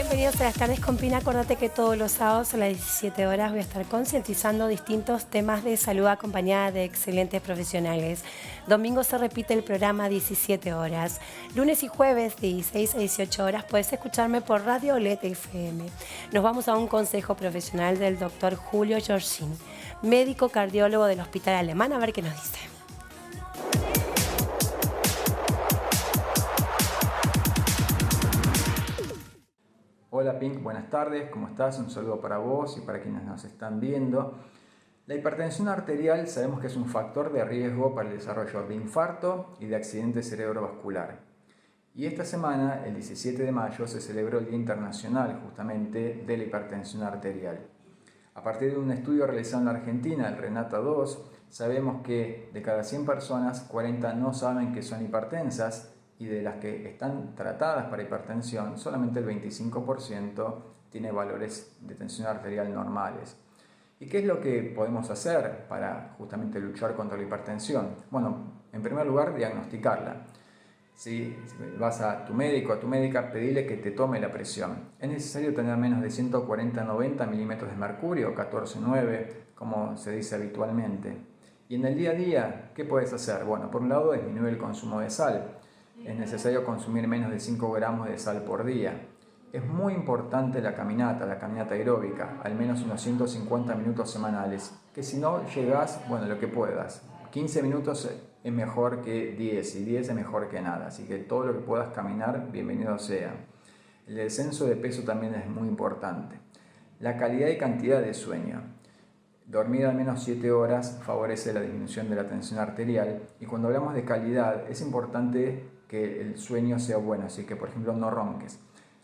bienvenidos a las tardes con Pina. Acordate que todos los sábados a las 17 horas voy a estar concientizando distintos temas de salud acompañada de excelentes profesionales. Domingo se repite el programa a 17 horas. Lunes y jueves de 16 a 18 horas puedes escucharme por Radio OLED FM. Nos vamos a un consejo profesional del doctor Julio Giorgin, médico cardiólogo del Hospital Alemán, a ver qué nos dice. Hola Pink, buenas tardes, ¿cómo estás? Un saludo para vos y para quienes nos están viendo. La hipertensión arterial sabemos que es un factor de riesgo para el desarrollo de infarto y de accidente cerebrovascular. Y esta semana, el 17 de mayo, se celebró el Día Internacional justamente de la hipertensión arterial. A partir de un estudio realizado en la Argentina, el Renata 2, sabemos que de cada 100 personas, 40 no saben que son hipertensas, y de las que están tratadas para hipertensión, solamente el 25% tiene valores de tensión arterial normales. ¿Y qué es lo que podemos hacer para justamente luchar contra la hipertensión? Bueno, en primer lugar, diagnosticarla. Si vas a tu médico o a tu médica, pedile que te tome la presión. Es necesario tener menos de 140-90 milímetros de mercurio, 14,9, como se dice habitualmente. Y en el día a día, ¿qué puedes hacer? Bueno, por un lado, disminuir el consumo de sal. Es necesario consumir menos de 5 gramos de sal por día. Es muy importante la caminata aeróbica, al menos unos 150 minutos semanales, que si no llegás, bueno, lo que puedas. 15 minutos es mejor que 10 y 10 es mejor que nada, así que todo lo que puedas caminar, bienvenido sea. El descenso de peso también es muy importante. La calidad y cantidad de sueño. Dormir al menos 7 horas favorece la disminución de la tensión arterial, y cuando hablamos de calidad es importante que el sueño sea bueno, así que por ejemplo no ronques.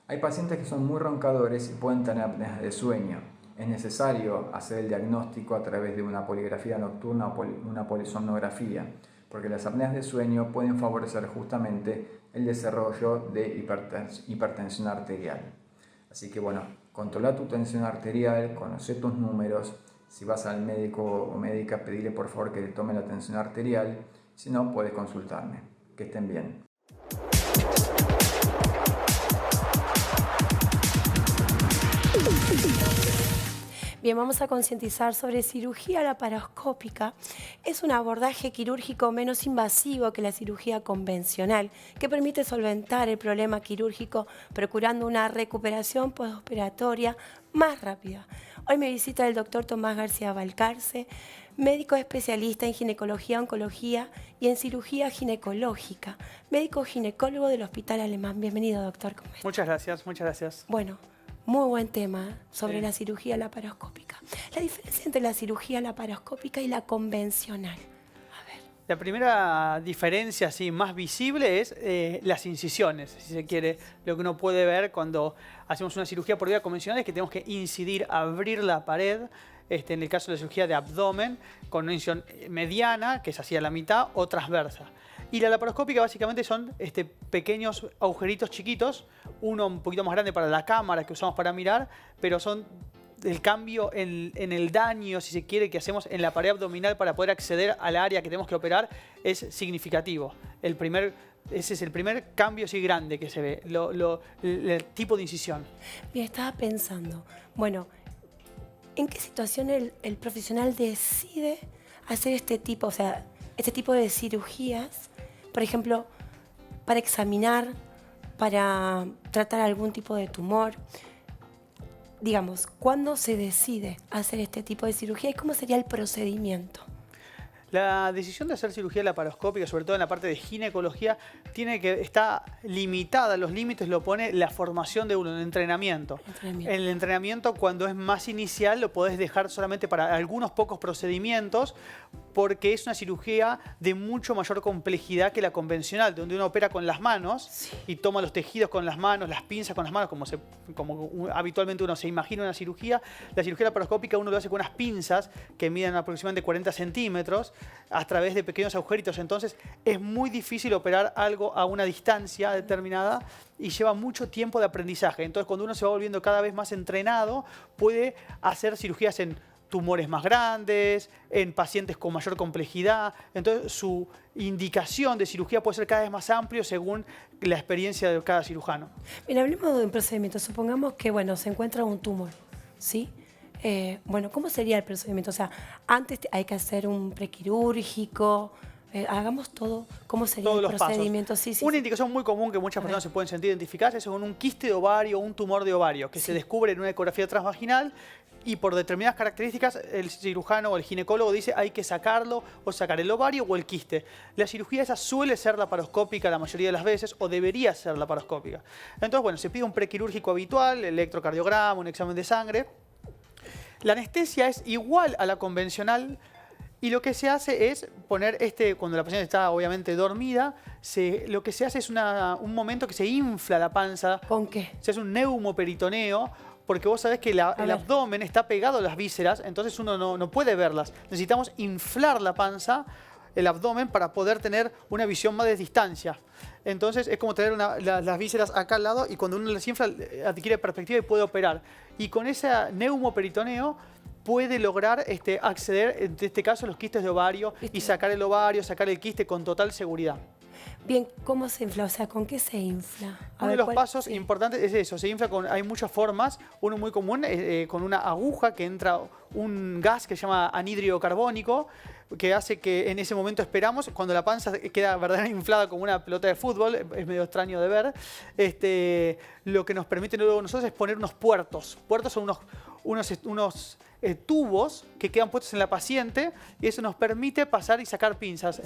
Hay pacientes que son muy roncadores y pueden tener apneas de sueño. Es necesario hacer el diagnóstico a través de una poligrafía nocturna o una polisomnografía, porque las apneas de sueño pueden favorecer justamente el desarrollo de hipertensión arterial. Así que bueno, controla tu tensión arterial, conoce tus números. Si vas al médico o médica, pedile por favor que te tome la tensión arterial. Si no, puedes consultarme. Que estén bien. Bien, vamos a concientizar sobre cirugía laparoscópica. Es un abordaje quirúrgico menos invasivo que la cirugía convencional, que permite solventar el problema quirúrgico procurando una recuperación postoperatoria más rápida. Hoy me visita el doctor Tomás García Valcarce, médico especialista en ginecología, oncología y en cirugía ginecológica, médico ginecólogo del Hospital Alemán. Bienvenido, doctor. ¿Cómo está? Muchas gracias, muchas gracias. Bueno, muy buen tema sobre la cirugía laparoscópica. La diferencia entre la cirugía laparoscópica y la convencional. A ver. La primera diferencia así, más visible es las incisiones, si se quiere. Lo que uno puede ver cuando hacemos una cirugía por vía convencional es que tenemos que incidir, abrir la pared. En el caso de la cirugía de abdomen, con una incisión mediana, que es así a la mitad, o transversa. Y la laparoscópica básicamente son pequeños agujeritos chiquitos, uno un poquito más grande para la cámara que usamos para mirar, pero son el cambio en el daño, si se quiere, que hacemos en la pared abdominal para poder acceder al área que tenemos que operar es significativo. Ese es el primer cambio así grande que se ve, el tipo de incisión. Bien, estaba pensando, bueno, ¿en qué situación el profesional decide hacer este tipo de cirugías? Por ejemplo, para examinar, para tratar algún tipo de tumor. Digamos, ¿cuándo se decide hacer este tipo de cirugía y cómo sería el procedimiento? La decisión de hacer cirugía laparoscópica, sobre todo en la parte de ginecología, está limitada. Los límites lo pone la formación de uno, el entrenamiento. El entrenamiento, cuando es más inicial, lo podés dejar solamente para algunos pocos procedimientos, porque es una cirugía de mucho mayor complejidad que la convencional, donde uno opera con las manos y toma los tejidos con las manos, las pinzas con las manos, como habitualmente uno se imagina una cirugía. La cirugía laparoscópica uno lo hace con unas pinzas que miden aproximadamente 40 centímetros a través de pequeños agujeritos. Entonces es muy difícil operar algo a una distancia determinada y lleva mucho tiempo de aprendizaje. Entonces cuando uno se va volviendo cada vez más entrenado, puede hacer cirugías en tumores más grandes, en pacientes con mayor complejidad. Entonces, su indicación de cirugía puede ser cada vez más amplio según la experiencia de cada cirujano. Bien, hablemos de un procedimiento. Supongamos que, bueno, se encuentra un tumor, ¿sí? Bueno, ¿cómo sería el procedimiento? O sea, antes hay que hacer un prequirúrgico. Hagamos todo. ¿Cómo sería Todos el los procedimiento? pasos. Sí, sí, Una sí. indicación muy común que muchas personas se pueden sentir identificadas es con un quiste de ovario o un tumor de ovario que se descubre en una ecografía transvaginal y por determinadas características el cirujano o el ginecólogo dice hay que sacarlo o sacar el ovario o el quiste. La cirugía esa suele ser laparoscópica la mayoría de las veces o debería ser laparoscópica. Entonces, bueno, se pide un prequirúrgico habitual, electrocardiograma, un examen de sangre. La anestesia es igual a la convencional y lo que se hace es poner, cuando la paciente está obviamente dormida, lo que se hace es un momento que se infla la panza. ¿Con qué? Se hace un neumoperitoneo, porque vos sabés que el abdomen está pegado a las vísceras, entonces uno no puede verlas. Necesitamos inflar la panza, el abdomen, para poder tener una visión más de distancia. Entonces es como tener las vísceras acá al lado y cuando uno las infla adquiere perspectiva y puede operar. Y con ese neumoperitoneo puede lograr acceder, en este caso, a los quistes de ovario y sacar el ovario, sacar el quiste con total seguridad. Bien, ¿cómo se infla? O sea, ¿con qué se infla? Uno de los pasos importantes es eso, se infla hay muchas formas. Uno muy común es con una aguja que entra un gas que se llama anhídrido carbónico, que hace que en ese momento esperamos, cuando la panza queda verdaderamente inflada como una pelota de fútbol, es medio extraño de ver, lo que nos permite luego nosotros es poner unos puertos. Puertos son unos tubos que quedan puestos en la paciente y eso nos permite pasar y sacar pinzas.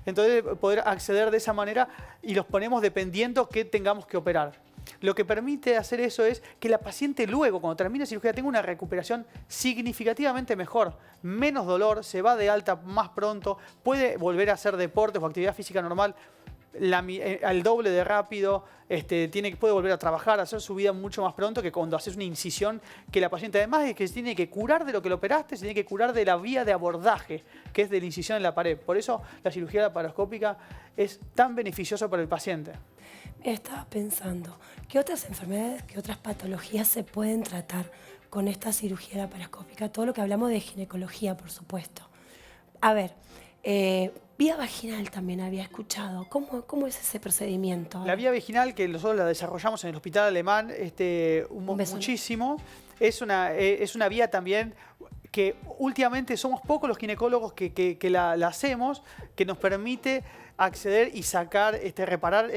Entonces poder acceder de esa manera y los ponemos dependiendo que tengamos que operar. Lo que permite hacer eso es que la paciente luego, cuando termine la cirugía, tenga una recuperación significativamente mejor, menos dolor, se va de alta más pronto, puede volver a hacer deportes o actividad física normal al doble de rápido, puede volver a trabajar, a hacer su vida mucho más pronto que cuando haces una incisión que la paciente, además de que se tiene que curar de lo que lo operaste, se tiene que curar de la vía de abordaje, que es de la incisión en la pared. Por eso la cirugía laparoscópica es tan beneficiosa para el paciente. Estaba pensando, ¿qué otras enfermedades, qué otras patologías se pueden tratar con esta cirugía laparoscópica? Todo lo que hablamos de ginecología, por supuesto. A ver, vía vaginal también había escuchado. ¿Cómo es ese procedimiento? La vía vaginal, que nosotros la desarrollamos en el hospital alemán muchísimo, es una vía también que últimamente somos pocos los ginecólogos que la hacemos, que nos permite acceder y sacar, reparar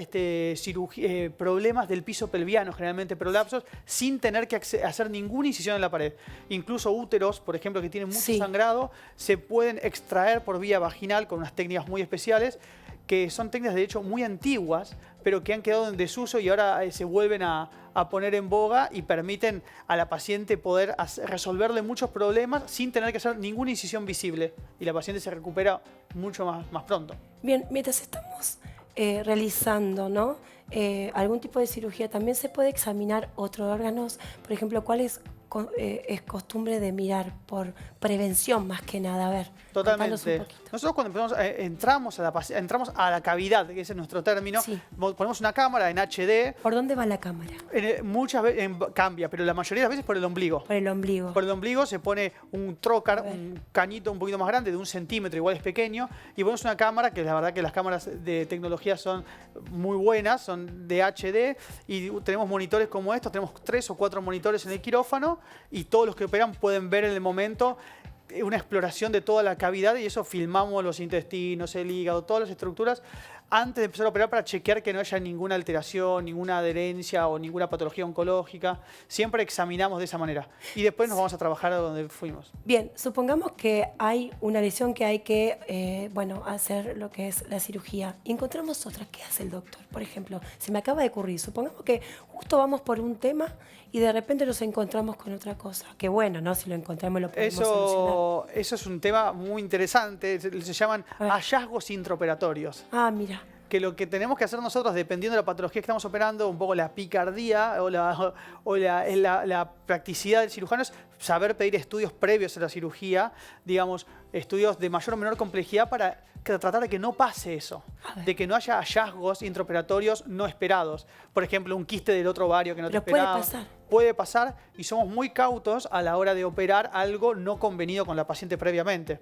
problemas del piso pelviano, generalmente prolapsos, sin tener que hacer ninguna incisión en la pared. Incluso úteros, por ejemplo, que tienen mucho sangrado, se pueden extraer por vía vaginal con unas técnicas muy especiales, que son técnicas de hecho muy antiguas, pero que han quedado en desuso y ahora se vuelven a poner en boga y permiten a la paciente poder resolverle muchos problemas sin tener que hacer ninguna incisión visible. Y la paciente se recupera mucho más pronto. Bien, mientras estamos realizando, ¿no? Algún tipo de cirugía, también se puede examinar otros órganos. Por ejemplo, ¿cuál es costumbre de mirar por prevención más que nada? A ver, totalmente. Nosotros cuando entramos a la cavidad, que ese es nuestro término, ponemos una cámara en HD. ¿Por dónde va la cámara? Muchas veces cambia, pero la mayoría de las veces por el ombligo. Por el ombligo. Por el ombligo se pone un trocar, un cañito un poquito más grande, de 1 centímetro, igual es pequeño, y ponemos una cámara, que la verdad que las cámaras de tecnología son muy buenas, son de HD, y tenemos monitores como estos, tenemos 3 o 4 monitores en el quirófano, y todos los que operan pueden ver en el momento una exploración de toda la cavidad y eso filmamos los intestinos, el hígado, todas las estructuras antes de empezar a operar para chequear que no haya ninguna alteración, ninguna adherencia o ninguna patología oncológica. Siempre examinamos de esa manera y después nos vamos a trabajar a donde fuimos. Bien, supongamos que hay una lesión que hay que hacer lo que es la cirugía. Encontramos otra. ¿Qué hace el doctor? Por ejemplo, se me acaba de ocurrir. Supongamos que justo vamos por un tema y de repente nos encontramos con otra cosa. Qué bueno, ¿no? Si lo encontramos lo podemos solucionar. Eso es un tema muy interesante. Se llaman hallazgos intraoperatorios. Ah, mira. Que lo que tenemos que hacer nosotros, dependiendo de la patología que estamos operando, un poco la picardía o la practicidad del cirujano, es saber pedir estudios previos a la cirugía, digamos, estudios de mayor o menor complejidad para tratar de que no pase eso, de que no haya hallazgos intraoperatorios no esperados. Por ejemplo, un quiste del otro ovario que no te esperaba. Pero puede pasar. puede pasar y somos muy cautos a la hora de operar algo no convenido con la paciente previamente.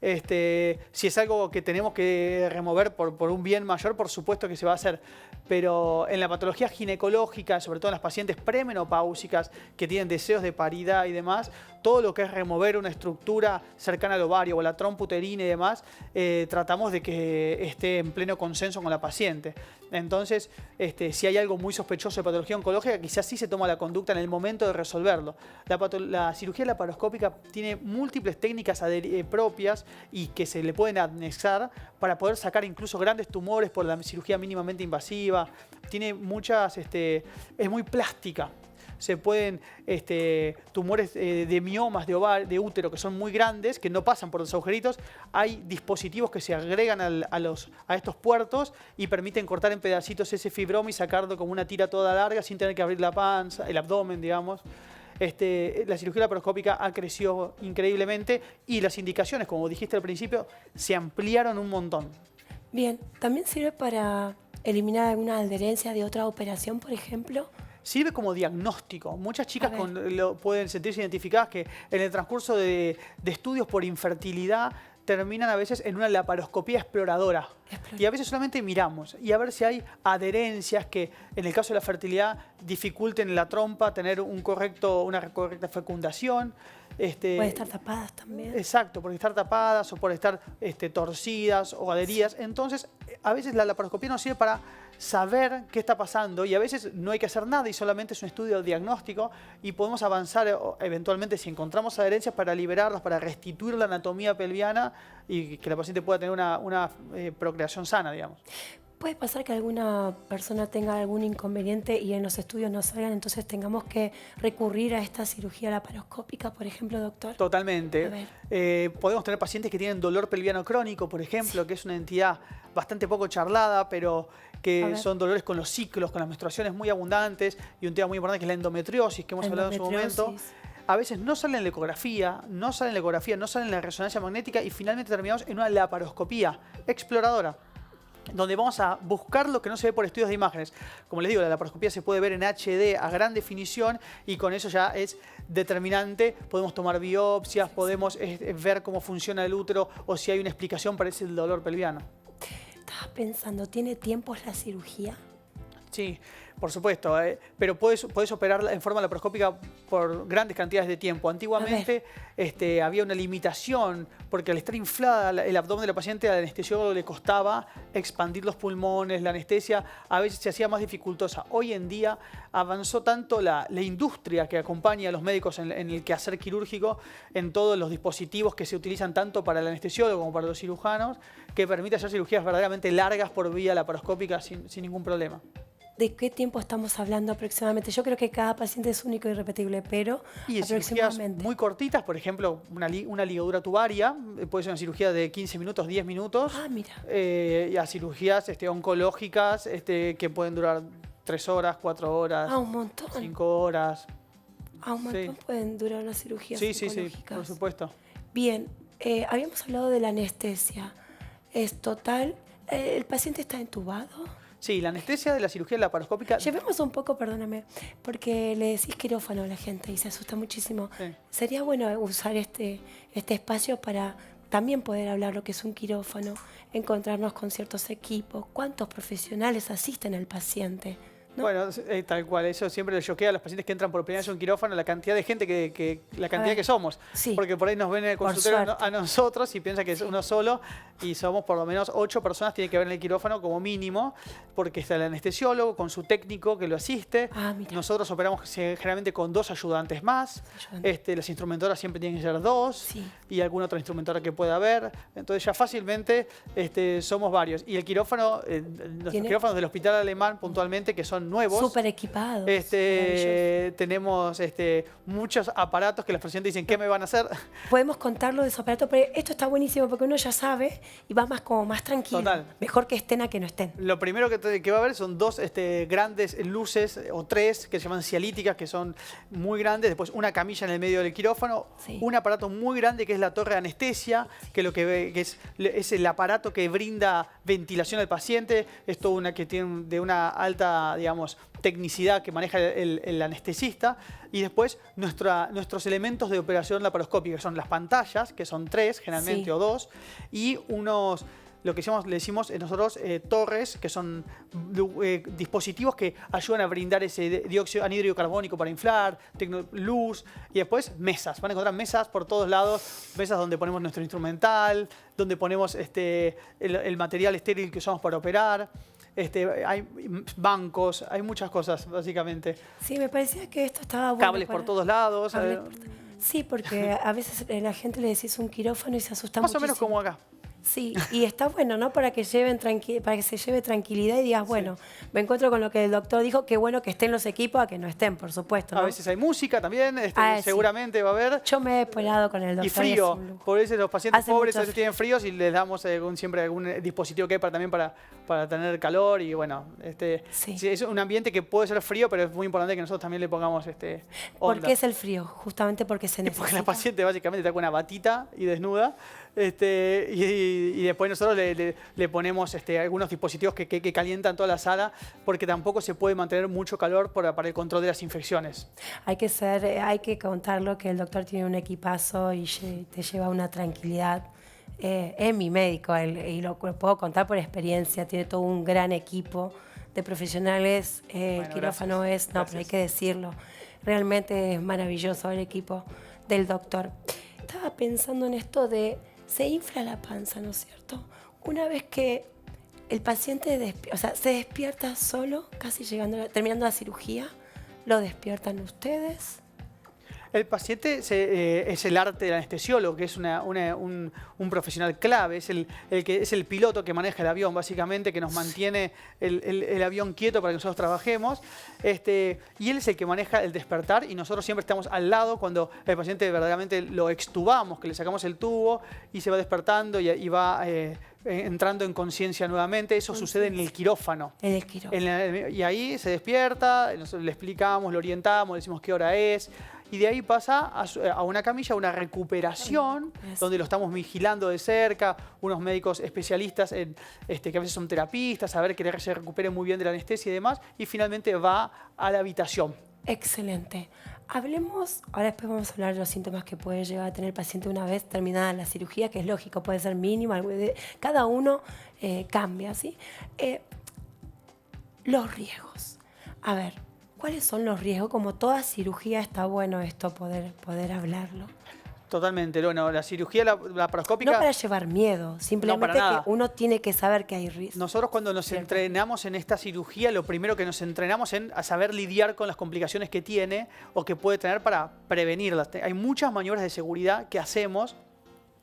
Si es algo que tenemos que remover por un bien mayor, por supuesto que se va a hacer. Pero en la patología ginecológica, sobre todo en las pacientes premenopáusicas que tienen deseos de paridad y demás, todo lo que es remover una estructura cercana al ovario o la trompa uterina y demás, tratamos de que esté en pleno consenso con la paciente. Entonces, si hay algo muy sospechoso de patología oncológica, quizás sí se toma la conducta en el momento de resolverlo. La cirugía laparoscópica tiene múltiples técnicas propias y que se le pueden anexar para poder sacar incluso grandes tumores por la cirugía mínimamente invasiva. Tiene muchas, es muy plástica. Se pueden tumores de miomas de útero que son muy grandes, que no pasan por los agujeritos. Hay dispositivos que se agregan a estos puertos y permiten cortar en pedacitos ese fibroma y sacarlo como una tira toda larga sin tener que abrir la panza, el abdomen, digamos. La cirugía laparoscópica ha crecido increíblemente y las indicaciones, como dijiste al principio, se ampliaron un montón. Bien, ¿también sirve para eliminar alguna adherencia de otra operación, por ejemplo? Sirve como diagnóstico. Muchas chicas pueden sentirse identificadas que en el transcurso de estudios por infertilidad terminan a veces en una laparoscopía exploradora. Y a veces solamente miramos y a ver si hay adherencias que en el caso de la fertilidad dificulten en la trompa tener una correcta fecundación. Pueden estar tapadas también. Exacto, por estar tapadas o por estar torcidas o adheridas. Entonces, a veces la laparoscopía nos sirve para saber qué está pasando y a veces no hay que hacer nada y solamente es un estudio diagnóstico y podemos avanzar eventualmente si encontramos adherencias para liberarlas, para restituir la anatomía pelviana y que la paciente pueda tener una procreación sana, digamos. ¿Puede pasar que alguna persona tenga algún inconveniente y en los estudios no salgan, entonces tengamos que recurrir a esta cirugía laparoscópica, por ejemplo, doctor? Totalmente. Podemos tener pacientes que tienen dolor pelviano crónico, por ejemplo, que es una entidad bastante poco charlada, pero que son dolores con los ciclos, con las menstruaciones muy abundantes y un tema muy importante que es la endometriosis, que hemos hablado en su momento. A veces no sale en la ecografía, no sale en la resonancia magnética y finalmente terminamos en una laparoscopía exploradora, donde vamos a buscar lo que no se ve por estudios de imágenes. Como les digo, la laparoscopía se puede ver en HD a gran definición y con eso ya es determinante. Podemos tomar biopsias, podemos ver cómo funciona el útero o si hay una explicación para ese dolor pelviano. Estaba pensando, ¿tiene tiempos la cirugía? Sí, por supuesto, pero puedes operar en forma laparoscópica por grandes cantidades de tiempo. Antiguamente había una limitación porque al estar inflada el abdomen de la paciente al anestesiólogo le costaba expandir los pulmones, la anestesia a veces se hacía más dificultosa. Hoy en día avanzó tanto la industria que acompaña a los médicos en el quehacer quirúrgico, en todos los dispositivos que se utilizan tanto para el anestesiólogo como para los cirujanos, que permite hacer cirugías verdaderamente largas por vía laparoscópica sin ningún problema. ¿De qué tiempo estamos hablando aproximadamente? Yo creo que cada paciente es único y irrepetible, pero y cirugías muy cortitas, por ejemplo, una ligadura tubaria, puede ser una cirugía de 15 minutos, 10 minutos. Ah, mira. Y a cirugías oncológicas que pueden durar 3 horas, 4 horas. Ah, un montón. 5 horas. Ah, un montón pueden durar las cirugías oncológicas. Sí, por supuesto. Bien, habíamos hablado de la anestesia. ¿Es total? ¿El paciente está entubado? Sí, la anestesia de la cirugía laparoscópica... Llevemos un poco, perdóname, porque le decís quirófano a la gente y se asusta muchísimo. Sí. Sería bueno usar este espacio para también poder hablar lo que es un quirófano, encontrarnos con ciertos equipos, cuántos profesionales asisten al paciente, ¿no? Bueno, tal cual, eso siempre le choquea a los pacientes que entran por primera vez a un quirófano, la cantidad de gente la cantidad que somos. Sí. Porque por ahí nos ven en el consultorio a nosotros y piensan que es uno solo y somos por lo menos 8 personas tienen que ver en el quirófano como mínimo, porque está el anestesiólogo con su técnico que lo asiste. Ah, mira. Nosotros operamos generalmente con 2 ayudantes más. Las instrumentoras siempre tienen que ser 2 y alguna otra instrumentora que pueda haber. Entonces ya fácilmente somos varios. Y el quirófano, los quirófanos del Hospital Alemán puntualmente, que son nuevos. Súper equipados. Tenemos muchos aparatos que los pacientes dicen, ¿qué me van a hacer? Podemos contarlo de esos aparatos, pero esto está buenísimo porque uno ya sabe y va más tranquilo. Total. Mejor que estén a que no estén. Lo primero que va a haber son 2 grandes luces, o 3, que se llaman cialíticas, que son muy grandes. Después una camilla en el medio del quirófano. Un aparato muy grande que es la torre de anestesia, que lo que ve que es el aparato que brinda ventilación al paciente. Es todo que tiene de una alta, digamos, digamos, tecnicidad que maneja el anestesista. Y después nuestros elementos de operación laparoscópica, que son las pantallas, que son 3 generalmente, o 2, y unos, lo que le decimos nosotros torres, que son dispositivos que ayudan a brindar ese dióxido anhídrido carbónico para inflar, luz, y después mesas. Van a encontrar mesas por todos lados, mesas donde ponemos nuestro instrumental, donde ponemos el material estéril que usamos para operar. Hay bancos, hay muchas cosas, básicamente. Sí, me parecía que esto estaba bueno. Cables por todos lados. Sí, porque a veces la gente le decís un quirófano y se asusta muchísimo. Más o menos como acá. Sí, y está bueno, ¿no? Para que se lleve tranquilidad y digas, bueno, me encuentro con lo que el doctor dijo, qué bueno que estén los equipos, a que no estén, por supuesto, ¿no? A veces hay música también, seguramente va a haber. Yo me he spoilado con el doctor. Y frío, por eso los pacientes pobres a veces tienen fríos y les damos siempre algún dispositivo que hay también para tener calor y bueno, sí, es un ambiente que puede ser frío, pero es muy importante que nosotros también le pongamos onda. ¿Por qué es el frío? Justamente porque se necesita. Porque la paciente básicamente está con una batita y desnuda. Y después nosotros le ponemos algunos dispositivos que calientan toda la sala porque tampoco se puede mantener mucho calor para el control de las infecciones. Hay que contarlo que el doctor tiene un equipazo y te lleva una tranquilidad. Es mi médico y lo puedo contar por experiencia. Tiene todo un gran equipo de profesionales. El quirófano pero hay que decirlo. Realmente es maravilloso el equipo del doctor. Estaba pensando en esto se infla la panza, ¿no es cierto? Una vez que el paciente se despierta solo, casi terminando la cirugía, ¿lo despiertan ustedes? El paciente es el arte del anestesiólogo, que es un profesional clave, es el piloto que maneja el avión, básicamente, que nos mantiene el avión quieto para que nosotros trabajemos. Y él es el que maneja el despertar y nosotros siempre estamos al lado cuando el paciente verdaderamente lo extubamos, que le sacamos el tubo y se va despertando y va entrando en conciencia nuevamente. Eso sucede en el quirófano. En el quirófano. Y ahí se despierta, nosotros le explicamos, lo orientamos, le decimos qué hora es. Y de ahí pasa a una camilla, una recuperación, donde lo estamos vigilando de cerca, unos médicos especialistas que a veces son terapistas, a ver que se recupere muy bien de la anestesia y demás, y finalmente va a la habitación. Excelente. Hablemos, ahora después vamos a hablar de los síntomas que puede llegar a tener el paciente una vez terminada la cirugía, que es lógico, puede ser mínima, cada uno cambia, ¿sí? Los riesgos. A ver, ¿cuáles son los riesgos? Como toda cirugía está bueno esto, poder hablarlo. Totalmente, bueno, la cirugía laparoscópica... No para llevar miedo, simplemente que uno tiene que saber que hay riesgo. Nosotros cuando nos entrenamos en esta cirugía, lo primero que nos entrenamos a saber lidiar con las complicaciones que tiene o que puede tener para prevenirlas. Hay muchas maniobras de seguridad que hacemos.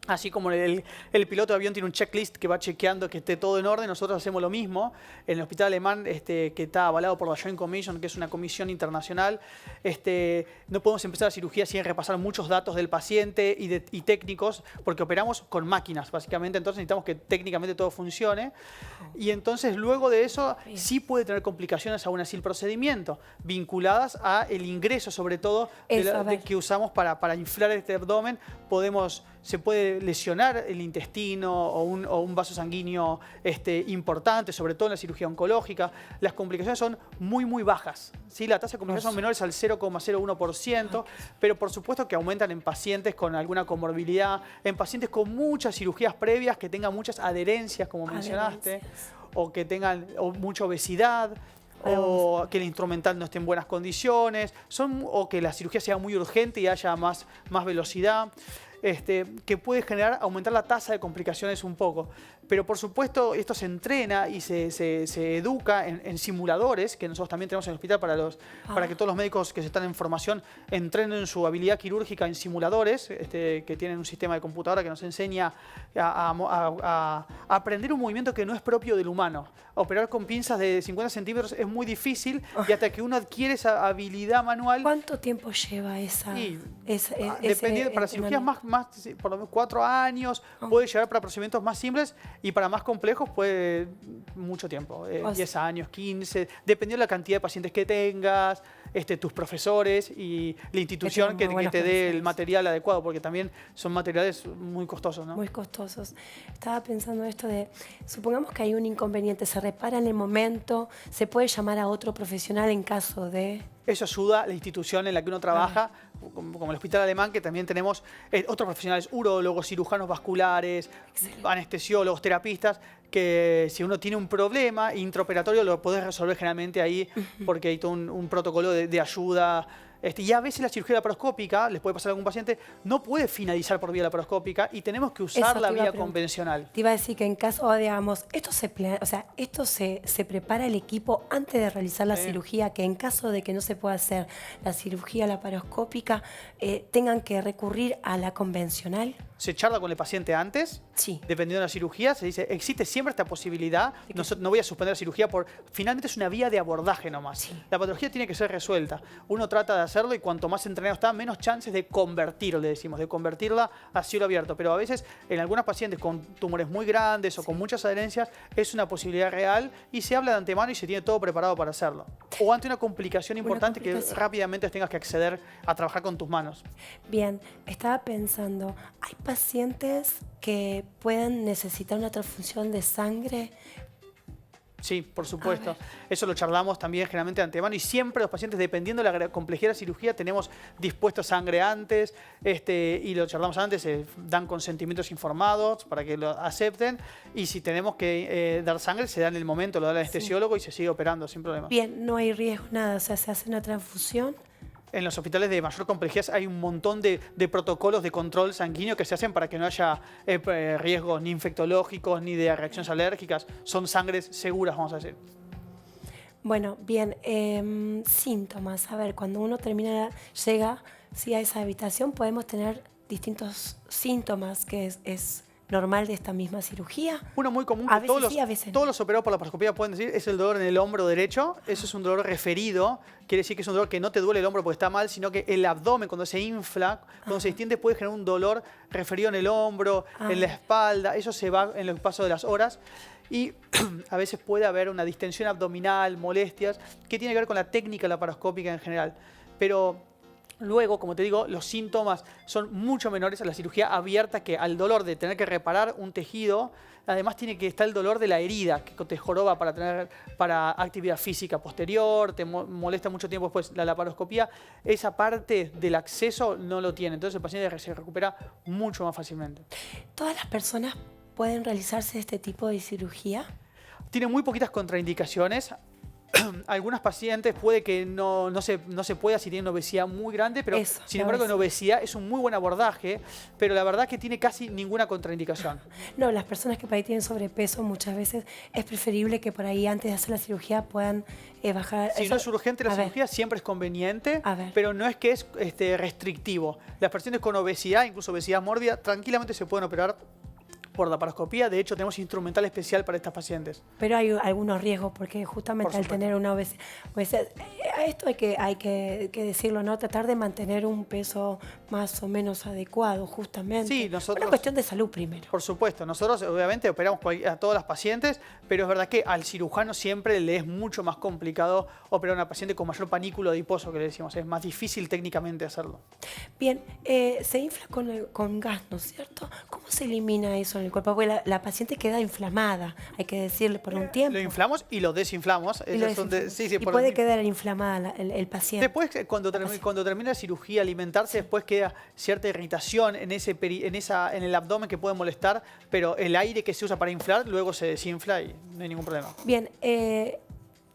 Así como el piloto de avión tiene un checklist que va chequeando que esté todo en orden, nosotros hacemos lo mismo. En el hospital alemán, que está avalado por la Joint Commission, que es una comisión internacional, no podemos empezar la cirugía sin repasar muchos datos del paciente y técnicos, porque operamos con máquinas, básicamente. Entonces necesitamos que técnicamente todo funcione. Y entonces luego de eso sí puede tener complicaciones aún así el procedimiento, vinculadas al ingreso sobre todo que usamos para inflar este abdomen. Se puede lesionar el intestino o un vaso sanguíneo importante, sobre todo en la cirugía oncológica. Las complicaciones son muy, muy bajas, ¿sí? La tasa de complicaciones son menores al 0,01%, pero por supuesto que aumentan en pacientes con alguna comorbilidad, en pacientes con muchas cirugías previas, que tengan muchas adherencias, como mencionaste, o que tengan mucha obesidad, o que el instrumental no esté en buenas condiciones, o que la cirugía sea muy urgente y haya más velocidad. Que puede aumentar la tasa de complicaciones un poco. Pero por supuesto esto se entrena y se educa en simuladores, que nosotros también tenemos en el hospital para que todos los médicos que están en formación entrenen su habilidad quirúrgica en simuladores, que tienen un sistema de computadora que nos enseña a aprender un movimiento que no es propio del humano. Operar con pinzas de 50 centímetros es muy difícil y hasta que uno adquiere esa habilidad manual... ¿Cuánto tiempo lleva dependiendo, para cirugías más por lo menos 4 años, puede llevar para procedimientos más simples Y para más complejos puede mucho tiempo, 10 años, 15, dependiendo de la cantidad de pacientes que tengas, tus profesores y la institución que te dé el material adecuado, porque también son materiales muy costosos, ¿no? Muy costosos. Estaba pensando esto de, supongamos que hay un inconveniente, se repara en el momento, se puede llamar a otro profesional en caso de... Eso ayuda a la institución en la que uno trabaja, como el Hospital Alemán, que también tenemos otros profesionales, urólogos, cirujanos vasculares, anestesiólogos, terapistas, que si uno tiene un problema intraoperatorio lo podés resolver generalmente ahí, porque hay todo un protocolo de ayuda. Y a veces la cirugía laparoscópica, les puede pasar a algún paciente, no puede finalizar por vía laparoscópica y tenemos que usar la vía convencional. Te iba a decir que en caso, digamos, esto se prepara el equipo antes de realizar la cirugía, que en caso de que no se pueda hacer la cirugía laparoscópica, tengan que recurrir a la convencional. Se charla con el paciente antes, dependiendo de la cirugía, se dice, existe siempre esta posibilidad, no voy a suspender la cirugía, finalmente es una vía de abordaje nomás. La patología tiene que ser resuelta. Uno trata de hacerlo y cuanto más entrenado está, menos chances de convertirlo, le decimos, de convertirla a cielo abierto. Pero a veces, en algunos pacientes con tumores muy grandes o con muchas adherencias, es una posibilidad real y se habla de antemano y se tiene todo preparado para hacerlo. O ante una complicación importante que rápidamente tengas que acceder a trabajar con tus manos. Bien, estaba pensando, ¿hay pacientes que puedan necesitar una transfusión de sangre? Sí, por supuesto. Eso lo charlamos también generalmente de antemano y siempre los pacientes, dependiendo de la complejidad de la cirugía, tenemos dispuesto sangre antes y lo charlamos antes, dan consentimientos informados para que lo acepten y si tenemos que dar sangre se da en el momento, lo da el anestesiólogo y se sigue operando sin problema. Bien, no hay riesgo, nada, o sea, se hace una transfusión. En los hospitales de mayor complejidad hay un montón de protocolos de control sanguíneo que se hacen para que no haya riesgos ni infectológicos ni de reacciones alérgicas. Son sangres seguras, vamos a decir. Bueno, bien, síntomas. A ver, cuando uno llega a esa habitación podemos tener distintos síntomas que es normal de esta misma cirugía. Uno muy común que todos los operados por la laparoscopía pueden decir es el dolor en el hombro derecho. Eso es un dolor referido. Quiere decir que es un dolor que no te duele el hombro porque está mal, sino que el abdomen cuando se infla, cuando se distiende puede generar un dolor referido en el hombro, en la espalda. Eso se va en el paso de las horas. Y a veces puede haber una distensión abdominal, molestias, que tiene que ver con la técnica laparoscópica en general. Pero luego, como te digo, los síntomas son mucho menores a la cirugía abierta que al dolor de tener que reparar un tejido. Además tiene que estar el dolor de la herida que te joroba para actividad física posterior, te molesta mucho tiempo después la laparoscopía. Esa parte del acceso no lo tiene, entonces el paciente se recupera mucho más fácilmente. ¿Todas las personas pueden realizarse este tipo de cirugía? Tiene muy poquitas contraindicaciones. Algunos pacientes puede que no se pueda si tienen obesidad muy grande, pero sin embargo en obesidad es un muy buen abordaje, pero la verdad que tiene casi ninguna contraindicación. No, las personas que por ahí tienen sobrepeso muchas veces es preferible que por ahí antes de hacer la cirugía puedan bajar. Si no es urgente la cirugía siempre es conveniente, pero no es que es restrictivo. Las personas con obesidad, incluso obesidad mórbida, tranquilamente se pueden operar por laparoscopía. De hecho, tenemos instrumental especial para estas pacientes. Pero hay algunos riesgos, porque justamente al tener una obesidad, esto hay que decirlo, ¿no? Tratar de mantener un peso más o menos adecuado, justamente. Sí, nosotros... Una cuestión de salud primero. Por supuesto. Nosotros, obviamente, operamos a todas las pacientes, pero es verdad que al cirujano siempre le es mucho más complicado operar a una paciente con mayor panículo adiposo, que le decimos. Es más difícil técnicamente hacerlo. Bien, se infla con gas, ¿no es cierto? ¿Cómo se elimina eso en el cuerpo? Porque la paciente queda inflamada, hay que decirle, por un tiempo. Lo inflamos y lo desinflamos. Y puede quedar inflamada el paciente. Después, cuando termina la cirugía, alimentarse, después queda cierta irritación en el abdomen que puede molestar, pero el aire que se usa para inflar luego se desinfla y no hay ningún problema. Bien,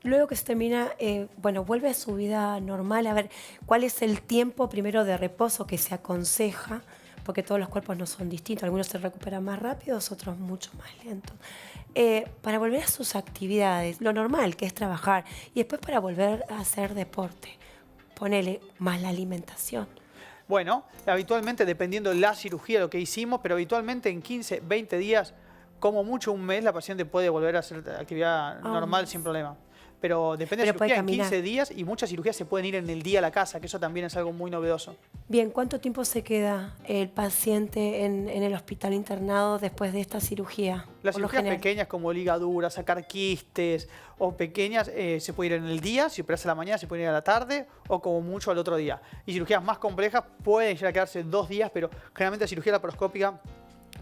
luego que se termina, vuelve a su vida normal. A ver, ¿cuál es el tiempo primero de reposo que se aconseja? Porque todos los cuerpos no son distintos. Algunos se recuperan más rápido, otros mucho más lentos. Para volver a sus actividades, lo normal que es trabajar, y después para volver a hacer deporte, ponele más la alimentación. Bueno, habitualmente, dependiendo de la cirugía, lo que hicimos, pero habitualmente en 15, 20 días, como mucho un mes, la paciente puede volver a hacer actividad normal sin problema. pero depende de Pero puede cirugía, en caminar. 15 días y muchas cirugías se pueden ir en el día a la casa, que eso también es algo muy novedoso. Bien, ¿cuánto tiempo se queda el paciente en el hospital internado después de esta cirugía? Las por lo cirugías general? pequeñas como ligaduras, sacar quistes o pequeñas se puede ir en el día, si operas a la mañana se puede ir a la tarde o como mucho al otro día. Y cirugías más complejas pueden llegar a quedarse 2 días, pero generalmente la cirugía laparoscópica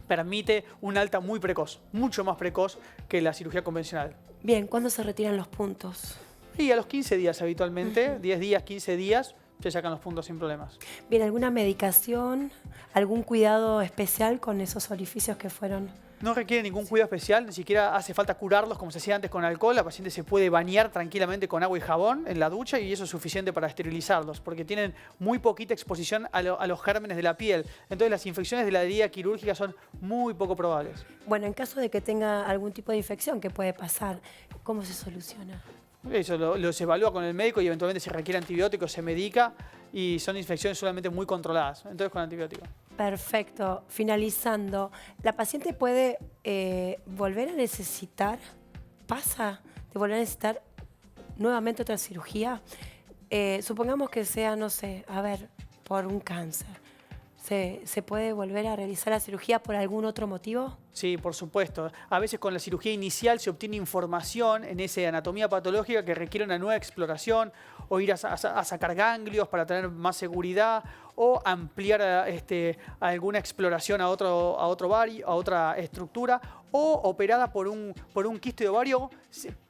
permite un alta muy precoz, mucho más precoz que la cirugía convencional. Bien, ¿cuándo se retiran los puntos? Y a los 15 días habitualmente, 10 días, 15 días, se sacan los puntos sin problemas. Bien, ¿alguna medicación, algún cuidado especial con esos orificios que fueron? No requiere ningún cuidado especial, ni siquiera hace falta curarlos como se hacía antes con alcohol. La paciente se puede bañar tranquilamente con agua y jabón en la ducha y eso es suficiente para esterilizarlos, porque tienen muy poquita exposición a los gérmenes de la piel. Entonces las infecciones de la herida quirúrgica son muy poco probables. Bueno, en caso de que tenga algún tipo de infección que puede pasar, ¿cómo se soluciona? Eso se evalúa con el médico y eventualmente si requiere antibióticos se medica y son infecciones solamente muy controladas, entonces con antibióticos. Perfecto. Finalizando, ¿la paciente puede volver a necesitar, pasa de volver a necesitar nuevamente otra cirugía? Supongamos que sea, no sé, a ver, por un cáncer. ¿Se puede volver a realizar la cirugía por algún otro motivo? Sí, por supuesto. A veces con la cirugía inicial se obtiene información en esa anatomía patológica que requiere una nueva exploración o ir a sacar ganglios para tener más seguridad o ampliar alguna exploración a otro ovario, a otra estructura o operada por un quiste de ovario.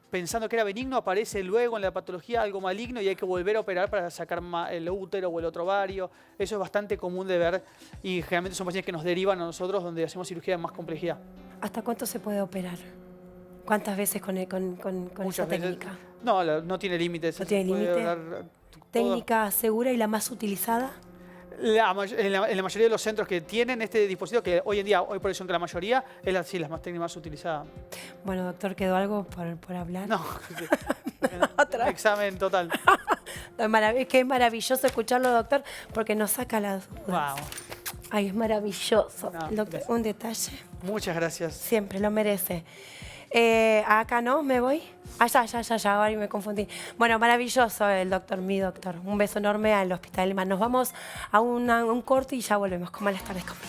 Pensando que era benigno, aparece luego en la patología algo maligno y hay que volver a operar para sacar el útero o el otro ovario. Eso es bastante común de ver y generalmente son pacientes que nos derivan a nosotros donde hacemos cirugía de más complejidad. ¿Hasta cuánto se puede operar? ¿Cuántas veces con esa Muchas veces. técnica? No, no tiene límites. ¿No tiene Se puede límite? hablar todo. ¿Técnica segura y la más utilizada? En la mayoría de los centros que tienen este dispositivo, que hoy en día, hoy por eso que la mayoría, es la técnica más utilizada. Bueno, doctor, ¿quedó algo por hablar? No, Otra. examen total. Es que es maravilloso escucharlo, doctor, porque nos saca las dudas. Wow. Ay, es maravilloso. No, Doctor, un detalle. Muchas gracias. Siempre lo merece. Acá no, me voy. Ya, ahora me confundí. Bueno, maravilloso el doctor, mi doctor. Un beso enorme al Hospital Elman. Nos vamos a un corte y ya volvemos con Malas Tardes conmigo.